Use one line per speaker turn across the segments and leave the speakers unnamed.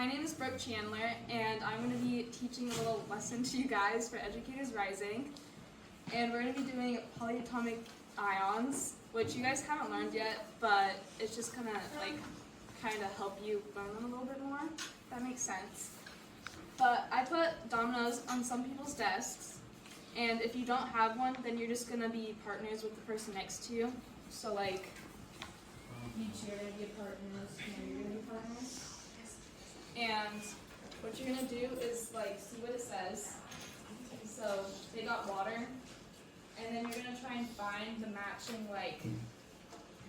My name is Brooke Chandler, and I'm going to be teaching a little lesson to you guys for Educators Rising. And we're going to be doing polyatomic ions, which you guys haven't learned yet, but it's just going to kind of help you learn them a little bit more, if that makes sense. But I put dominoes on some people's desks, and if you don't have one, then you're just going to be partners with the person next to you. So like, you two are going to be partners, and you're going to be partners. And what you're going to do is see what it says. So they got water, and then you're going to try and find the matching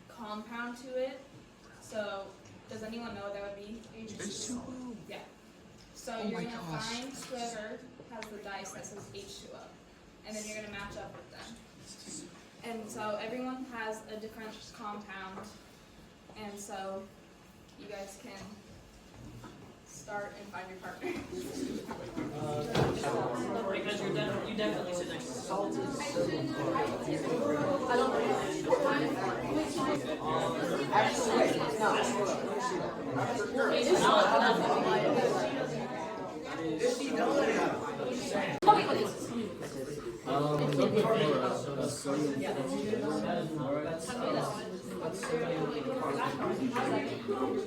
compound to it. So does anyone know what that would be?
H2O.
Yeah. So you're going to find whoever has the dice that says H2O, and then you're going to match up with them. And so everyone has a different compound, and so you guys can start and find your partner.
Because you definitely sit next to salt.
I don't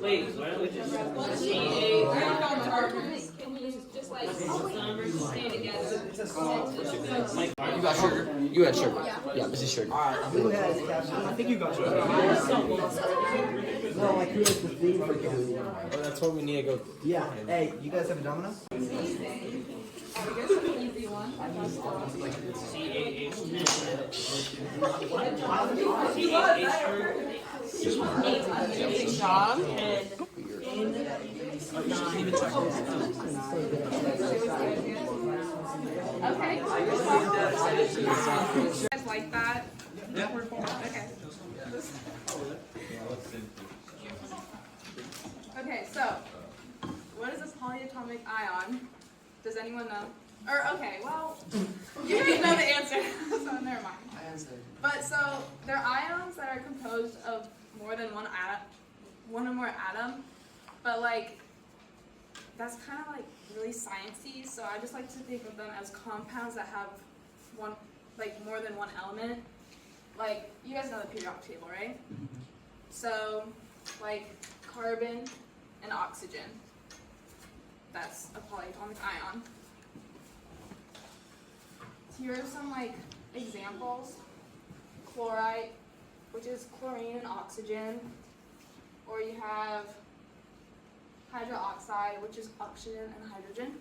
Wait, why don't we just stay together?
You got sugar? You had sugar. Yeah, this is sugar.
Alright, who has caption? I think you got sugar. No, like who has the theme for caption?
Oh, that's what we need to go.
Yeah. Hey, you guys have a domino?
Okay. You guys like that?
Yeah.
Okay. Okay, so what is a polyatomic ion? Does anyone know? Or okay, well, you didn't know the answer, so never mind.
I answered.
But so they're ions that are composed of more than one or more atom. But that's kind of really sciencey. So I just like to think of them as compounds that have more than one element. You guys know the periodic table, right? So carbon and oxygen. That's a polyatomic ion. Here are some examples. Chlorite, which is chlorine and oxygen. Or you have hydroxide, which is oxygen and hydrogen.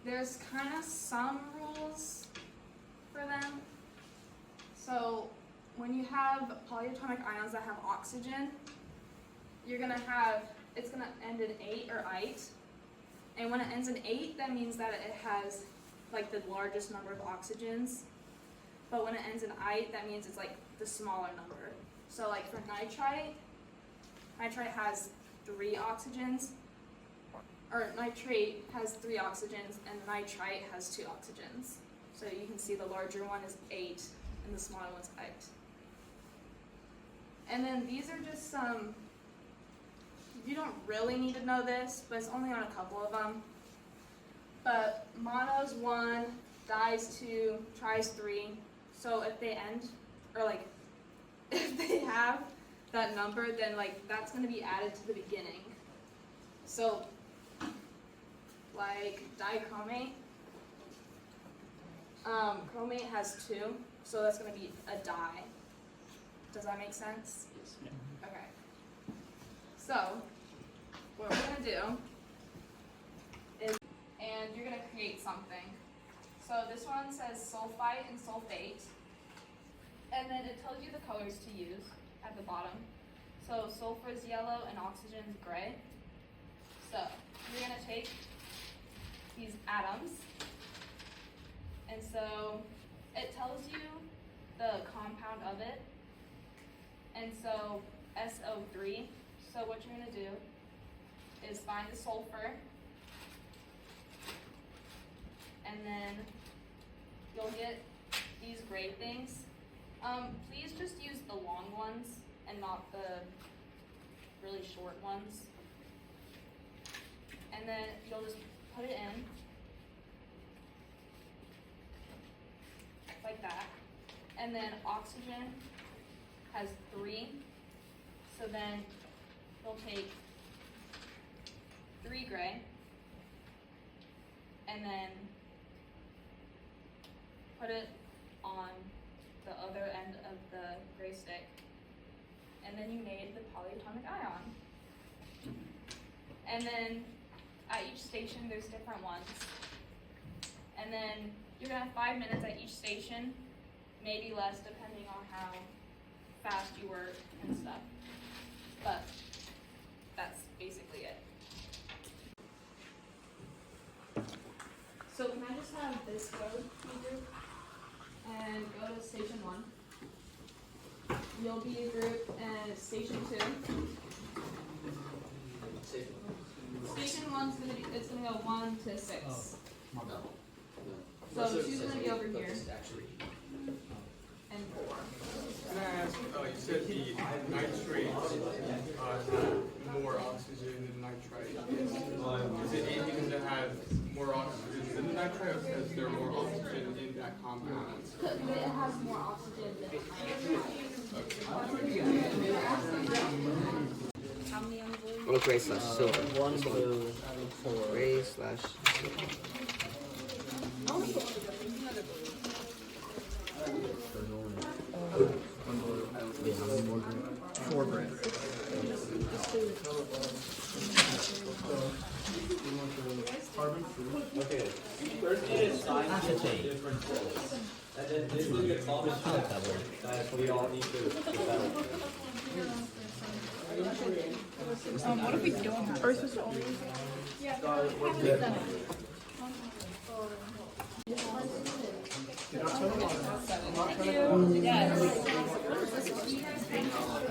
There's kind of some rules for them. So when you have polyatomic ions that have oxygen, you're gonna have, it's gonna end in 8 or ite. And when it ends in 8, that means that it has the largest number of oxygens. But when it ends in ite, that means it's the smaller number. So for nitrite has 3 oxygens, or nitrate has 3 oxygens, and nitrite has 2 oxygens. So you can see the larger one is 8, and the smaller one's ite. And then these are just some, you don't really need to know this, but it's only on a couple of them. But mono's 1, di's 2, tri's 3. So if they end, or if they have that number, then that's going to be added to the beginning. So dichromate, chromate has 2, so that's going to be a di. Does that make sense?
Yes.
Okay. So what we're going to do is, and you're going to create something. So this one says sulfite and sulfate. And then it tells you the colors to use at the bottom. So sulfur is yellow and oxygen is gray. So you're going to take these atoms. And so it tells you the compound of it. And so SO3. So what you're going to do is find the sulfur. And then you'll get these gray things. Please just use the long ones and not the really short ones. And then you'll just put it in. Like that. And then oxygen has 3. So then you'll take 3 gray and then put it on the other end of the gray stick. And then you made the polyatomic ion. And then at each station there's different ones. And then you're gonna have 5 minutes at each station, maybe less depending on how fast you work and stuff. But that's basically it. So can I just have this code group and go to station 1. You'll be a group and station 2. Station 1's gonna be, it's gonna go 1 to 6. So 2's gonna be over here. And 4.
Can I ask, you said the nitrates have more oxygen than nitrite. Is it anything that has more oxygen than the nitrite, or because there more oxygen in that compound?
It has more oxygen than How many on the blue?
What gray slash silver?
1 blue, 4.
Gray slash silver.
Four gray.
Okay, first it is science different roles. And then this is the concept that we all need to develop.
What if we don't have Earth is always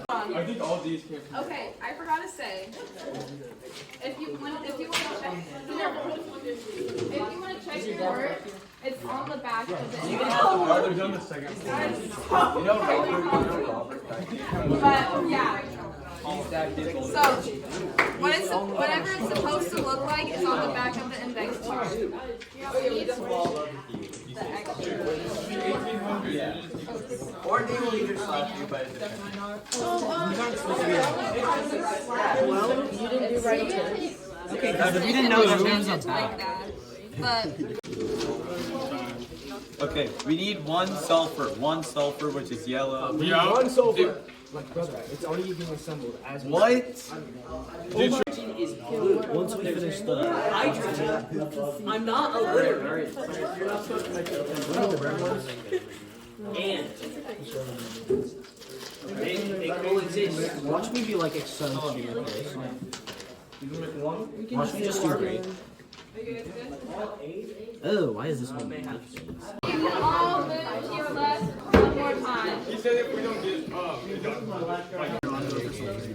I think all these came from.
Okay, I forgot to say, if you want to check your work, it's on the back of the
Oh, they're done the second floor.
But yeah. So whatever it's supposed to look like is on the back of the index card. The extra.
Or they will either slap you, but it depends.
well, you didn't do right.
Okay, guys, if you didn't know the names on
Like that. But
Okay, we need one sulfur which is yellow.
Yeah.
One sulfur. Like brother, it's already being assembled as we
What?
Once we finish the
I'm not illiterate. You're not supposed to make it. And they coexist.
watch me be like so cute. Watch me just do great. Oh, why is this one half things?
you can all move to your left one more time.
He said if we don't get, it doesn't. Like, it's not gonna do this.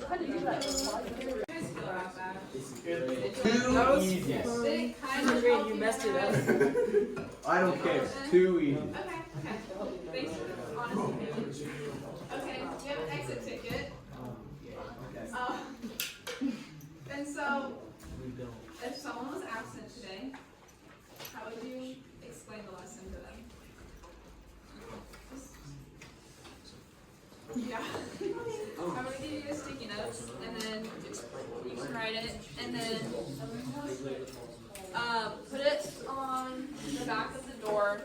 Hey dude, that's
Too easy.
You messed it up.
I don't care. Too easy.
Thanks for the honesty. Okay, you have an exit ticket. And so, if someone was absent today, how would you explain the lesson to them? Yeah. I'm gonna give you sticky notes, and then you can write it, and then put it on the back of the door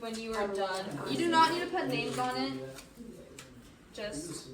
when you are done. You do not need to put names on it. Just